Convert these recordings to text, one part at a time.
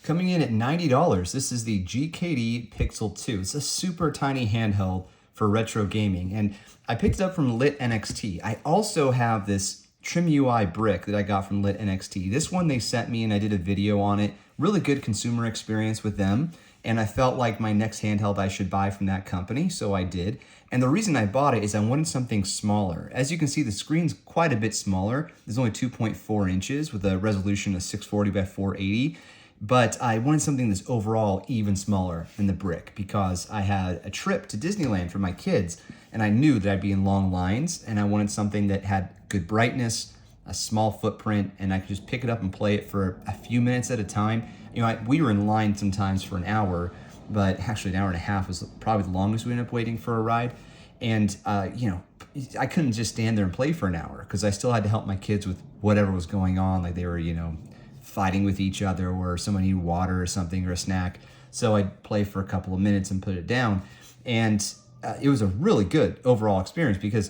Coming in at $90, this is the GKD Pixel II. It's a super tiny handheld for retro gaming, and I picked it up from Lit NXT. I also have this Trim UI brick that I got from Lit NXT. This one they sent me and I did a video on it. Really good consumer experience with them, and I felt like my next handheld I should buy from that company, so I did. And the reason I bought it is I wanted something smaller. As you can see, the screen's quite a bit smaller. There's only 2.4 inches with a resolution of 640 by 480. But I wanted something that's overall even smaller than the brick because I had a trip to Disneyland for my kids and I knew that I'd be in long lines and I wanted something that had good brightness, a small footprint, and I could just pick it up and play it for a few minutes at a time. You know, we were in line sometimes for an hour, but actually an hour and a half was probably the longest we ended up waiting for a ride. And, you know, I couldn't just stand there and play for an hour because I still had to help my kids with whatever was going on. Like they were, you know, fighting with each other or someone needed water or something or a snack. So I'd play for a couple of minutes and put it down. And it was a really good overall experience because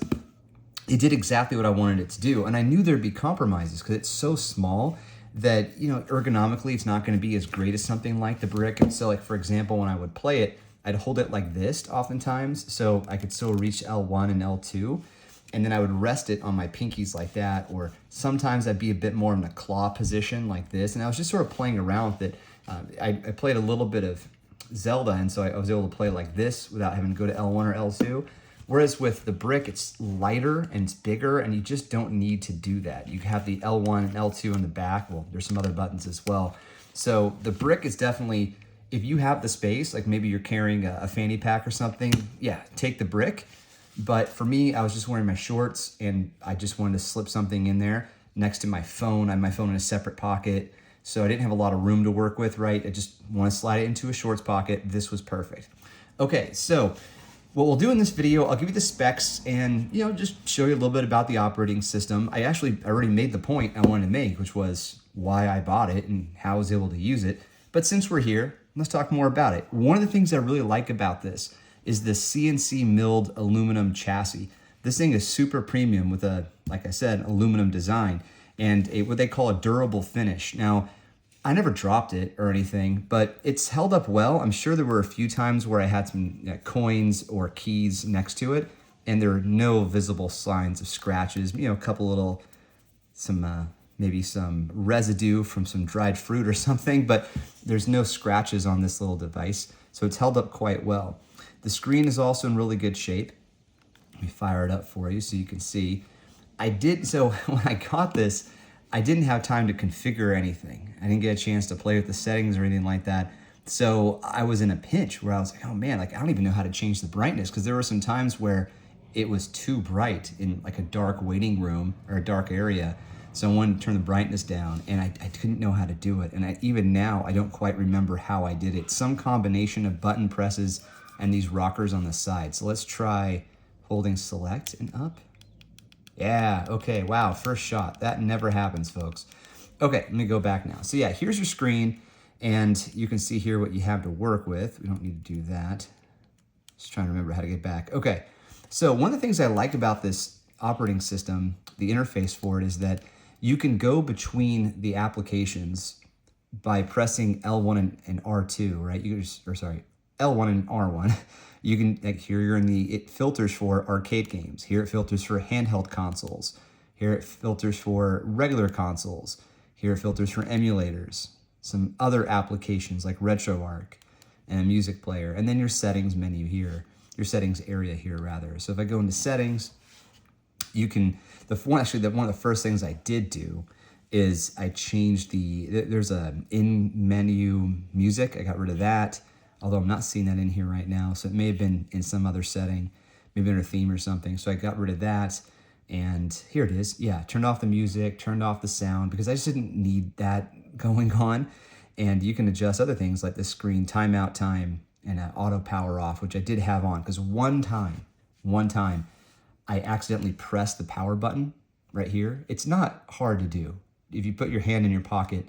it did exactly what I wanted it to do. And I knew there'd be compromises because it's so small that, you know, ergonomically, it's not going to be as great as something like the brick. And so like, for example, when I would play it, I'd hold it like this oftentimes so I could still reach L1 and L2. And then I would rest it on my pinkies like that, or sometimes I'd be a bit more in a claw position like this. And I was just sort of playing around with it. I played a little bit of Zelda, and so I was able to play like this without having to go to L1 or L2. Whereas with the brick, it's lighter and it's bigger, and you just don't need to do that. You have the L1 and L2 in the back. Well, there's some other buttons as well. So the brick is definitely, if you have the space, like maybe you're carrying a fanny pack or something, yeah, take the brick. But for me, I was just wearing my shorts and I just wanted to slip something in there next to my phone. I had my phone in a separate pocket, so I didn't have a lot of room to work with, right? I just want to slide it into a shorts pocket. This was perfect. Okay, so what we'll do in this video, I'll give you the specs and, you know, just show you a little bit about the operating system. I already made the point I wanted to make, which was why I bought it and how I was able to use it. But since we're here, let's talk more about it. One of the things I really like about this is the CNC milled aluminum chassis. This thing is super premium with a, like I said, aluminum design and what they call a durable finish. Now, I never dropped it or anything, but it's held up well. I'm sure there were a few times where I had some coins or keys next to it and there are no visible signs of scratches. You know, a couple little, maybe some residue from some dried fruit or something, but there's no scratches on this little device. So it's held up quite well. The screen is also in really good shape. Let me fire it up for you so you can see. So when I got this, I didn't have time to configure anything. I didn't get a chance to play with the settings or anything like that. So I was in a pinch where I was like, oh man, like I don't even know how to change the brightness, because there were some times where it was too bright in like a dark waiting room or a dark area. So I wanted to turn the brightness down and I couldn't know how to do it. And even now, I don't quite remember how I did it. Some combination of button presses and these rockers on the side. So let's try holding select and up. Yeah, okay, wow, first shot. That never happens, folks. Okay, let me go back now. So yeah, here's your screen, and you can see here what you have to work with. We don't need to do that. Just trying to remember how to get back. Okay, so one of the things I like about this operating system, the interface for it, is that you can go between the applications by pressing L1 and R2, right? L1 and R1. You can, like here you're in it filters for arcade games. Here it filters for handheld consoles. Here it filters for regular consoles. Here it filters for emulators. Some other applications like RetroArch and a music player. And then your settings menu here, your settings area here rather. So if I go into settings, you can, one of the first things I did do is I changed there's a in menu music. I got rid of that. Although I'm not seeing that in here right now. So it may have been in some other setting, maybe in a theme or something. So I got rid of that. And here it is. Yeah, turned off the music, turned off the sound, because I just didn't need that going on. And you can adjust other things like the screen timeout time and auto power off, which I did have on. Because one time, I accidentally pressed the power button right here. It's not hard to do. If you put your hand in your pocket,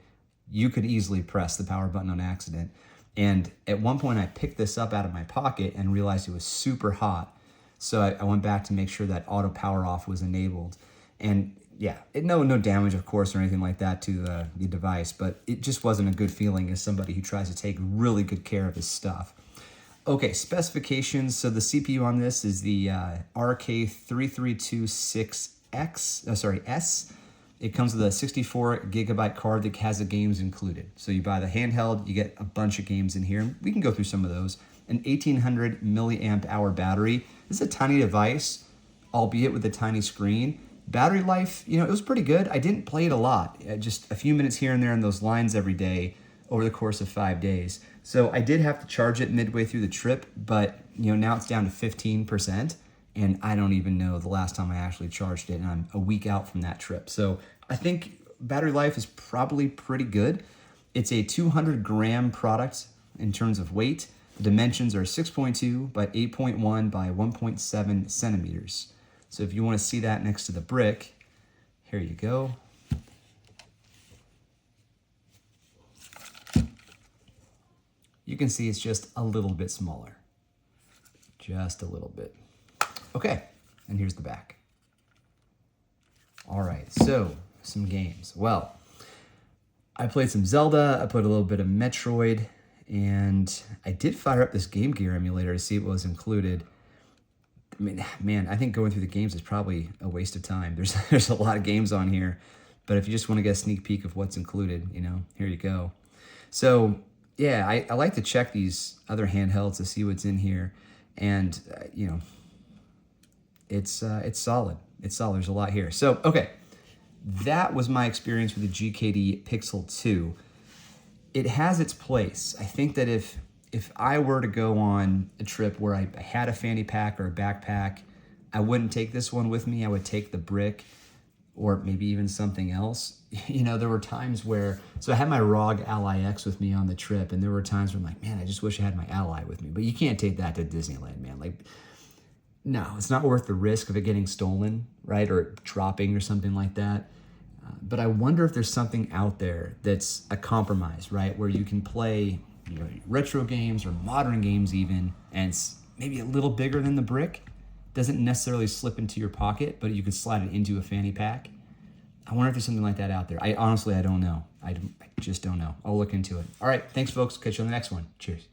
you could easily press the power button on accident. And at one point I picked this up out of my pocket and realized it was super hot. So I went back to make sure that auto power off was enabled. And yeah, no damage, of course, or anything like that to the device, but it just wasn't a good feeling as somebody who tries to take really good care of his stuff. Okay, specifications. So the CPU on this is the RK3326S. It comes with a 64 gigabyte card that has the games included. So you buy the handheld, you get a bunch of games in here. We can go through some of those. An 1800 milliamp hour battery. This is a tiny device, albeit with a tiny screen. Battery life, it was pretty good. I didn't play it a lot, just a few minutes here and there in those lines every day over the course of 5 days. So I did have to charge it midway through the trip, but now it's down to 15%. And I don't even know the last time I actually charged it, and I'm a week out from that trip. So I think battery life is probably pretty good. It's a 200 gram product in terms of weight. The dimensions are 6.2 by 8.1 by 1.7 centimeters. So if you want to see that next to the brick, here you go. You can see it's just a little bit smaller. Just a little bit. Okay, and here's the back. All right, so some games. Well, I played some Zelda, I played a little bit of Metroid, and I did fire up this Game Gear emulator to see what was included. I mean, man, I think going through the games is probably a waste of time. There's a lot of games on here, but if you just want to get a sneak peek of what's included, here you go. So, yeah, I like to check these other handhelds to see what's in here, and, it's solid. It's solid. There's a lot here. So, okay, that was my experience with the GKD Pixel II. It has its place. I think that if I were to go on a trip where I had a fanny pack or a backpack, I wouldn't take this one with me. I would take the brick or maybe even something else. There were times where, so I had my ROG Ally X with me on the trip, and there were times where I'm like, man, I just wish I had my Ally with me. But you can't take that to Disneyland, man. Like, no, it's not worth the risk of it getting stolen, right? Or dropping or something like that. But I wonder if there's something out there that's a compromise, right? Where you can play retro games or modern games even, and it's maybe a little bigger than the brick. Doesn't necessarily slip into your pocket, but you can slide it into a fanny pack. I wonder if there's something like that out there. I honestly don't know. I just don't know. I'll look into it. All right, thanks, folks. Catch you on the next one. Cheers.